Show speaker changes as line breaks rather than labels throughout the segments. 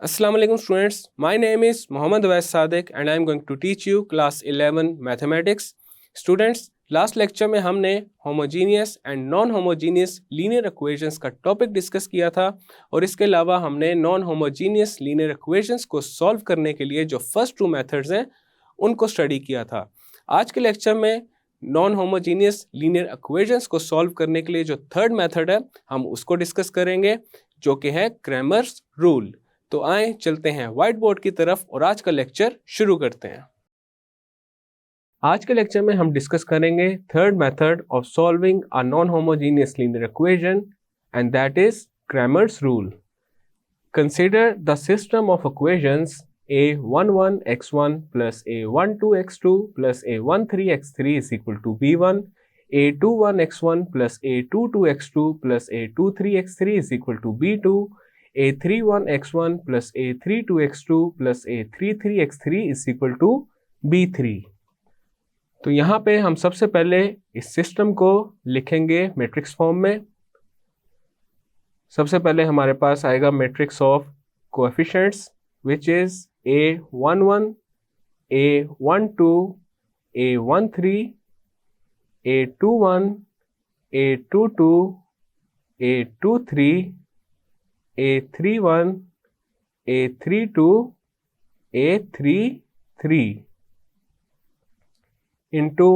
Assalamu alaikum students. My name is Mohammad Awais Sadiq and I am going to teach you class 11 mathematics. Students, last lecture में हमने homogeneous and non homogeneous linear equations का topic discuss किया था और इसके अलावा हमने non homogeneous linear equations को सॉल्व करने के लिए जो फर्स्ट टू मेथड्स हैं उनको स्टडी किया था। आज के लेक्चर में नॉन होमोजीनियस लीनियर इक्वेशंस को सॉल्व करने के लिए जो थर्ड मेथड है हम उसको डिस्कस करेंगे, जो कि है क्रैमर्स रूल। तो आए चलते हैं व्हाइट बोर्ड की तरफ और आज का लेक्चर शुरू करते हैं। आज के लेक्चर में हम डिस्कस करेंगे third method of solving a non homogeneous linear equation and that is Cramer's rule. Consider the system of equations a11x1 plus a12x2 plus a13x3 is equal to b1, a21x1 plus a22x2 plus a23x3 is equal to b2, a31x1 plus a32x2 plus a33x3 is equal to b3। तो यहाँ पे हम सबसे पहले इस system को लिखेंगे matrix form में। सबसे पहले हमारे पास आएगा matrix of coefficients which is a11, a12, a13, a21, a22, a23, a31, a32, a33 into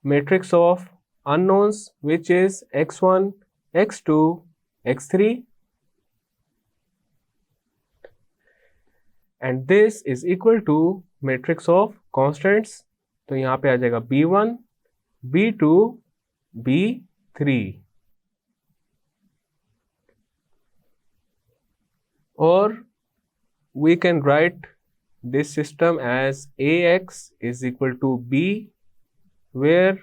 matrix of unknowns which is x1, x2, x3, and this is equal to matrix of constants। तो यहाँ पे आ जाएगा b1, b2, b3 और we can write this system as ax is equal to b, where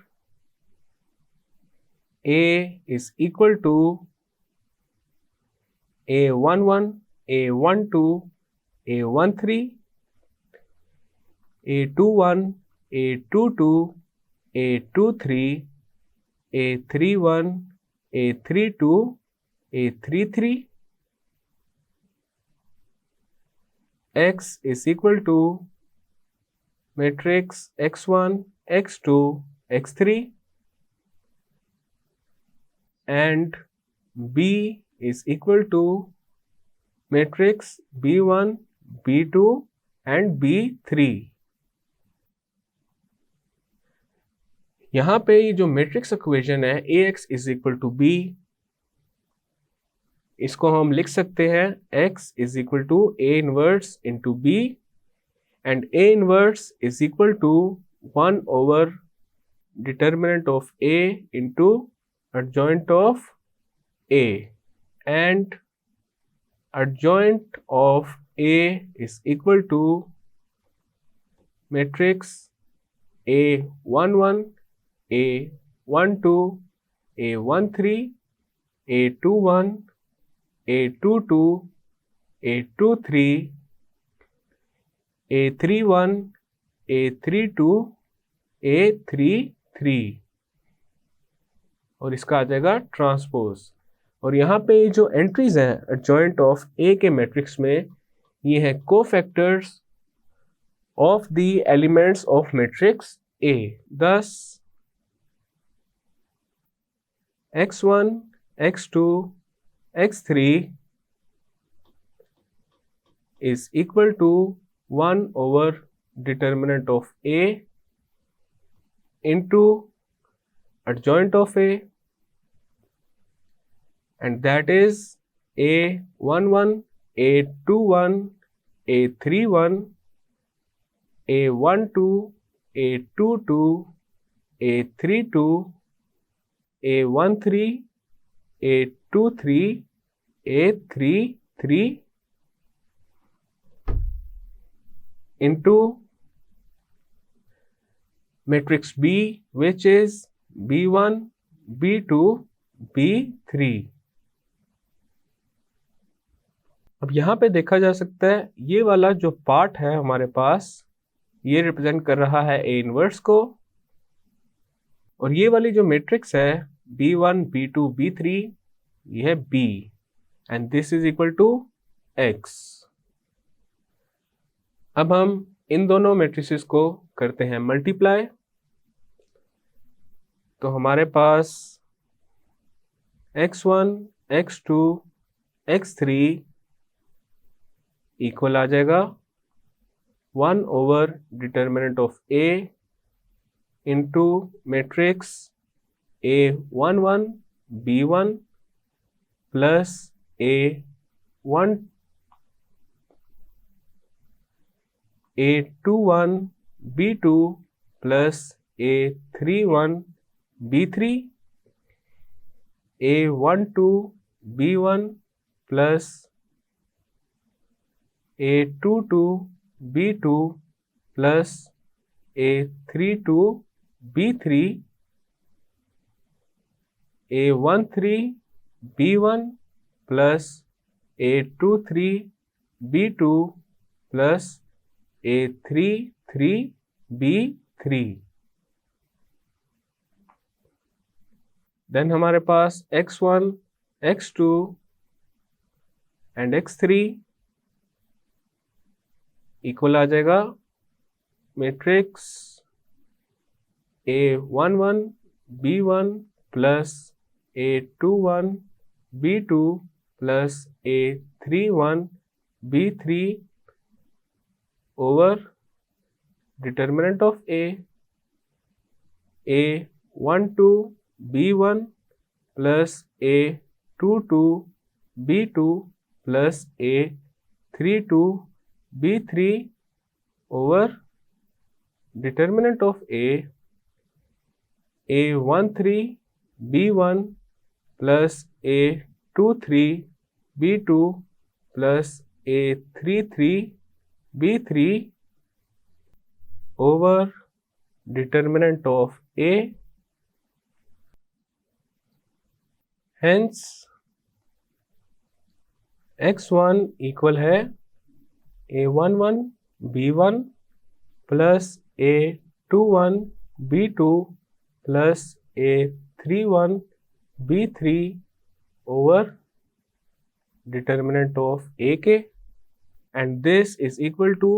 a is equal to a11, a12, a13, a21, a22, a23, a31, a32, a33, x is equal to matrix x1, x2, x3 and b is equal to matrix b1, b2 and b3। यहाँ पे ये जो matrix equation है ax is equal to b, इसको हम लिख सकते हैं x is equal to a inverse into b and a inverse is equal to 1 over determinant of a into adjoint of a, and adjoint of a is equal to matrix a11, a12, a13, a21, a22, a23, a31, a32, a33 और इसका आ जाएगा transpose. और यहाँ पे जो entries हैं adjoint of ए के matrix में, ये है cofactors of the elements of matrix A. thus x1, x2, x3 is equal to 1 over determinant of a into adjoint of a, and that is a11, a21, a31, a12, a22, a32, a13, a23, a33 into matrix B which is b1, b2, b3। अब यहाँ पे देखा जा सकता है ये वाला जो पार्ट है हमारे पास, ये रिप्रेजेंट कर रहा है ए इनवर्स को, और ये वाली जो मैट्रिक्स है b1, b2, b3, ये है b, and this is equal to x। अब हम इन दोनों मैट्रिसेस को करते हैं मल्टीप्लाई। तो हमारे पास x1, x2, x3 इक्वल आ जाएगा 1 over determinant of A into matrix A11 B1 plus A21 B2 plus A31 B3 A12 B1 plus A22 B2 plus A32 B3 A13 B1 plus A23 B2 plus A33 B3। Then हमारे पास x1, x2 and x3 equal आ जाएगा matrix A11 B1 plus A21 B2 plus A31 B3 over determinant of A12 B1 plus A22 B2 plus A32 B3 over determinant of A13 B1 plus A23 B2 plus A33 B3 over determinant of A। Hence x1 equal है A11 B1 plus A21 B2 plus A31 B3 over determinant of A के, and this is equal to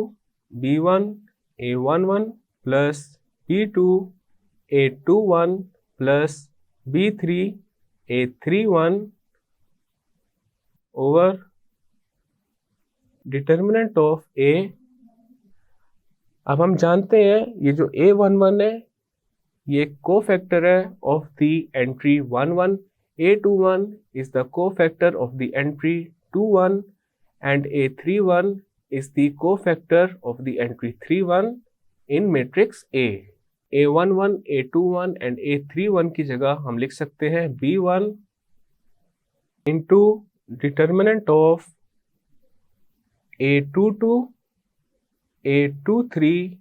B1 A11 plus B2 A21 plus B3 A31 over determinant of A। अब हम जानते हैं ये जो A11 है ये कोफैक्टर है of the entry 11, A21 is the cofactor of the entry 21 and A31 is the cofactor of the entry 31 in matrix A। A11, A21 and A31 की जगह हम लिख सकते हैं B1 into determinant of A22, A23,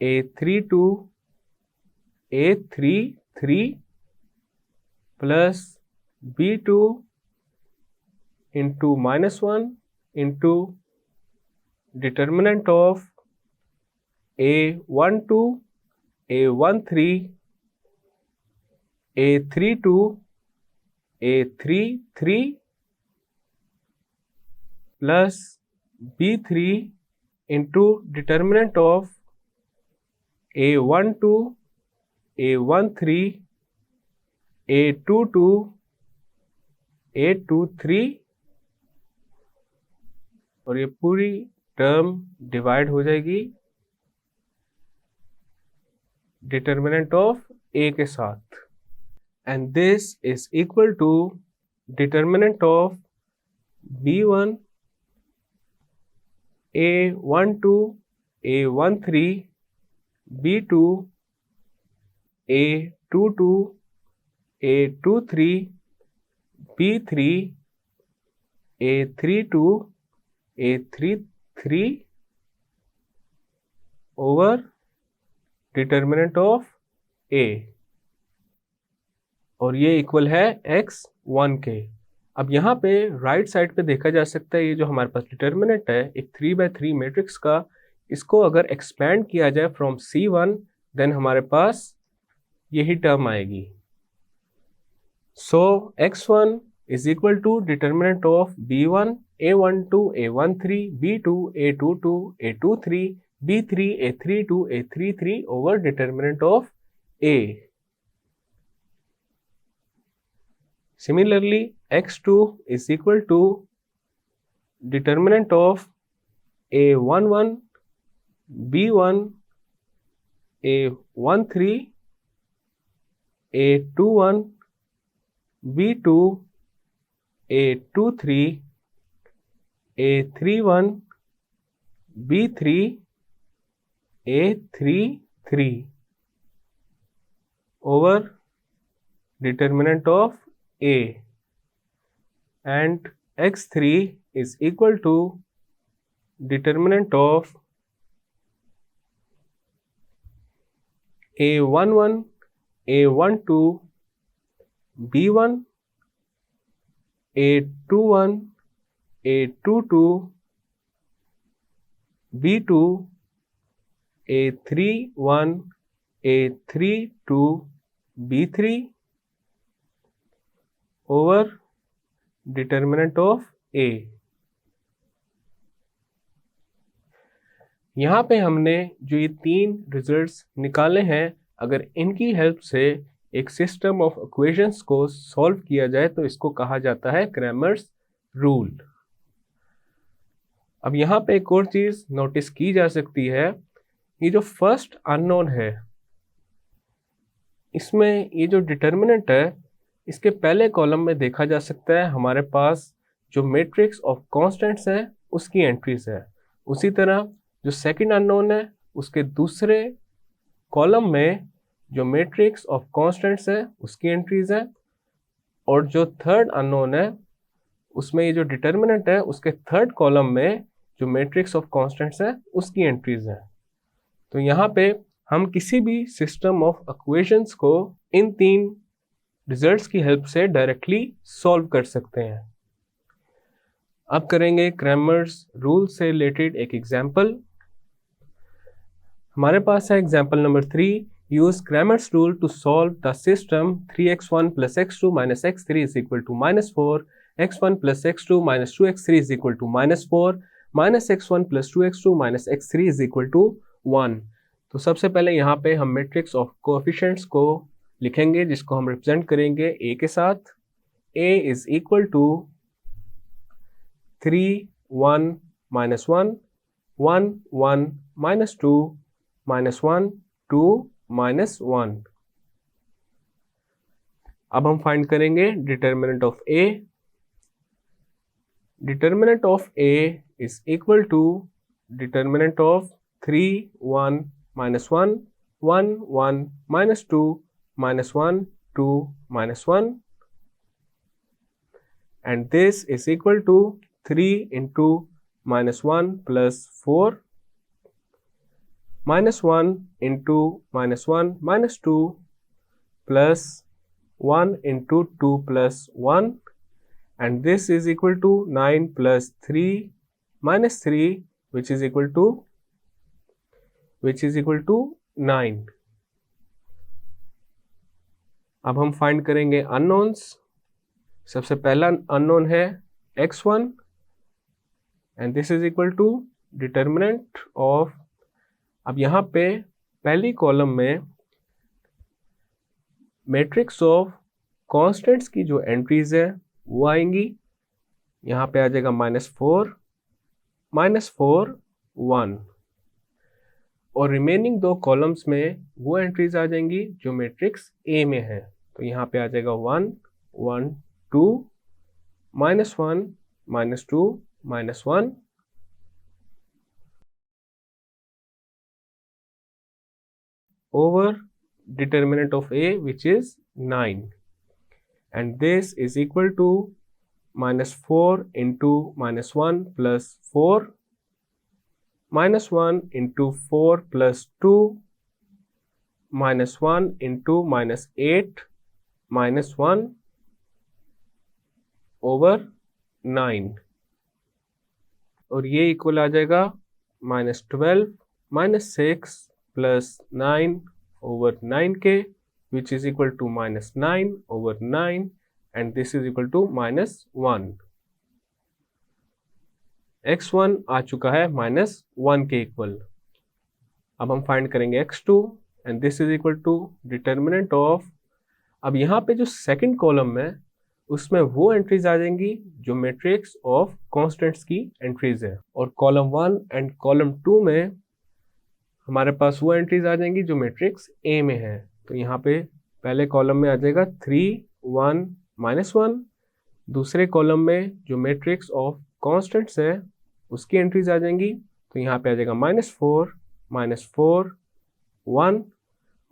A32, A33 plus B2 into -1 into determinant of A12, A13, A32, A33 plus B3 into determinant of A12, A13, A22, A23 और ये पूरी term divide हो जाएगी डिटर्मिनेंट ऑफ A के साथ, and this is equal to determinant of B1 A12 A13 B2 A22 A23 B3 A32 A33 over determinant of A, और ये equal है x1 के। अब यहाँ पे राइट साइड पे देखा जा सकता है ये जो हमारे पास डिटर्मिनेंट है एक 3x3 मैट्रिक्स का, इसको अगर एक्सपेंड किया जाए फ्रॉम C1 देन हमारे पास यही टर्म आएगी। So x1 is equal to determinant of B1 A12, A13, B2, A22, A23, B3, A32, A33 over determinant of A. Similarly, X2 is equal to determinant of A11, B1, A13, A21, B2, A23, A31, B3, A33 over determinant of A, and X3 is equal to determinant of A11, A12, B1, A21, A22, B2, A31, A32, B3 over determinant of A. यहाँ पे हमने जो ये तीन results निकाले हैं, अगर इनकी हेल्प से एक सिस्टम ऑफ इक्वेशंस को सॉल्व किया जाए तो इसको कहा जाता है क्रैमर्स रूल। अब यहाँ पे एक और चीज नोटिस की जा सकती है, ये जो फर्स्ट अननोन है, इसमें ये जो डिटर्मिनेंट है, इसके पहले कॉलम में देखा जा सकता है हमारे पास जो मैट्रिक्स ऑफ कांस्टेंट्स है उसकी एंट्रीज है। उसी तरह जो सेकंड अननोन है उसके दूसरे कॉलम में जो मैट्रिक्स ऑफ कांस्टेंट्स है उसकी एंट्रीज है, और जो थर्ड अननोन है उसमें ये जो डिटर्मिनेंट है उसके थर्ड कॉलम में जो मैट्रिक्स ऑफ कांस्टेंट्स है उसकी एंट्रीज है। तो यहाँ पे हम किसी भी सिस्टम ऑफ इक्वेशंस को इन तीन रिजल्ट्स की हेल्प से डायरेक्टली सॉल्व कर सकते हैं। अब करेंगे क्रैमर्स रूल से रिलेटेड एक एग्जाम्पल। हमारे पास है example number 3, use Cramer's rule to solve the system 3x1 plus x2 minus x3 is equal to -4, x1 plus x2 minus 2x3 is equal to -4, minus x1 plus 2x2 minus x3 is equal to 1। तो सबसे पहले यहाँ पे हम matrix of coefficients को लिखेंगे जिसको हम रिप्रेजेंट करेंगे a के साथ। a is equal to 3, 1, -1, 1, 1, -2, -1, 2, -1। अब हम फाइंड करेंगे determinant of a। Determinant of a is equal to determinant of 3, 1, -1, 1, 1, -2, -1, 2, -1, and this is equal to 3 into -1 plus 4, -1 into -1 minus 2 plus 1 into 2 plus 1, and this is equal to 9 plus 3 minus 3 which is equal to 9। अब हम find करेंगे unknowns. सबसे पहला unknown है x1 and this is equal to determinant of, अब यहाँ पे पहली कॉलम में मैट्रिक्स ऑफ कांस्टेंट्स की जो एंट्रीज है वो आएंगी। यहाँ पे आ जाएगा -4, -4, 1, और रिमेनिंग दो कॉलम्स में वो एंट्रीज आ जाएंगी जो मैट्रिक्स A में है। तो यहाँ पे आ जाएगा 1, 1, 2, -1, -2, -1, over determinant of A which is 9, and this is equal to -4 into -1 plus 4, -1 into 4 plus 2, -1 into -8 -1 over 9, और ये इक्वल आ जाएगा -12 -6 plus 9 over 9k which is equal to -9 over 9, and this is equal to -1। x1 आ चुका है -1 के equal. अब हम find करेंगे x2 and this is equal to determinant of, अब यहाँ पे जो सेकंड कॉलम है उसमें वो एंट्रीज आ जाएंगी जो मैट्रिक्स ऑफ कांस्टेंट्स की एंट्रीज है, और कॉलम 1 एंड कॉलम 2 में हमारे पास वो एंट्रीज आ जाएंगी जो मैट्रिक्स ए में है। तो यहाँ पे पहले कॉलम में आ जाएगा 3 1 -1, दूसरे कॉलम में जो मैट्रिक्स ऑफ कांस्टेंट्स है उसकी एंट्रीज आ जाएंगी, तो यहाँ पे आ जाएगा -4 -4 1,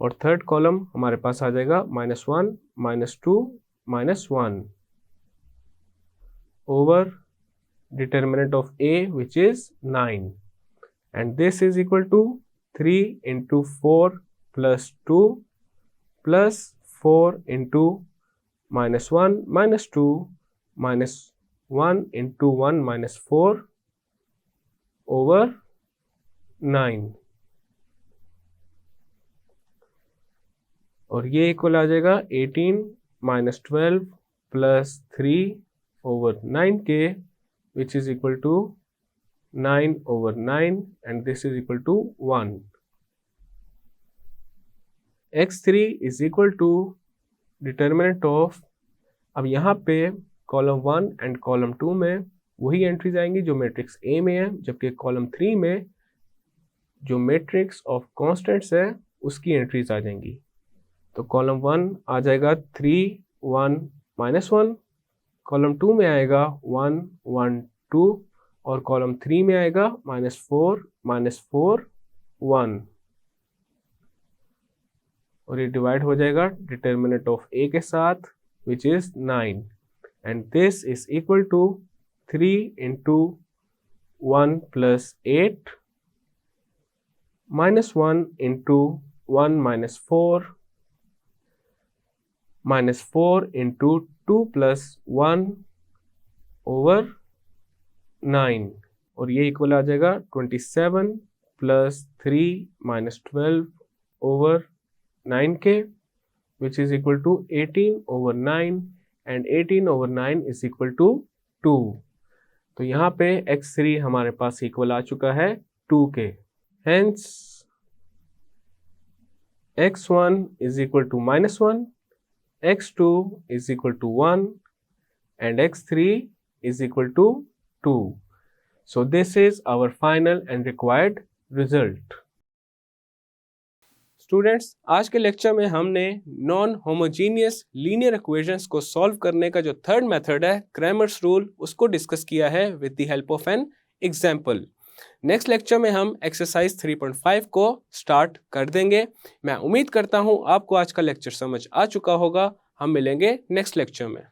और थर्ड कॉलम हमारे पास आ जाएगा -1 -2 -1 over determinant of a which is 9, and this is equal to 3 into 4 plus 2 plus 4 into -1 -2 minus 1 into 1 minus 4 over 9, और ये इक्वल आ जाएगा 18 minus 12 plus 3 over 9k which is equal to 9 over 9, and this is equal to 1. x3 is equal to determinant of, अब यहाँ पे column 1 and column 2 में वही entries आएंगी जो मैट्रिक्स ए में है, जबकि कॉलम 3 में जो मैट्रिक्स ऑफ कांस्टेंट्स है उसकी एंट्रीज आ जाएंगी। तो कॉलम 1 आ जाएगा 3 1 -1, कॉलम 2 में आएगा 1 1 2, और कॉलम 3 में आएगा -4 -4 1, और ये डिवाइड हो जाएगा डिटर्मिनेंट ऑफ ए के साथ which is 9, and this is equal to 3 into 1 plus 8 -1 into 1 minus 4 minus 4 into 2 plus 1 over 9, और ये इक्वल आ जाएगा 27 plus 3 minus 12 over 9k which is equal to 18 over 9, and 18 over 9 is equal to 2. तो यहाँ पे x3 हमारे पास equal आ चुका है 2 के, hence x1 is equal to -1, x2 is equal to 1, and x3 is equal to 2. So this is our final and required result. Students, आज के lecture में हमने नॉन होमोजीनियस लीनियर इक्वेशंस को सॉल्व करने का जो थर्ड मेथड है Cramer's rule, उसको डिस्कस किया है with the help of an example. Next lecture में हम एक्सरसाइज 3.5 को स्टार्ट कर देंगे। मैं उम्मीद करता हूं आपको आज का लेक्चर समझ आ चुका होगा। हम मिलेंगे नेक्स्ट लेक्चर में।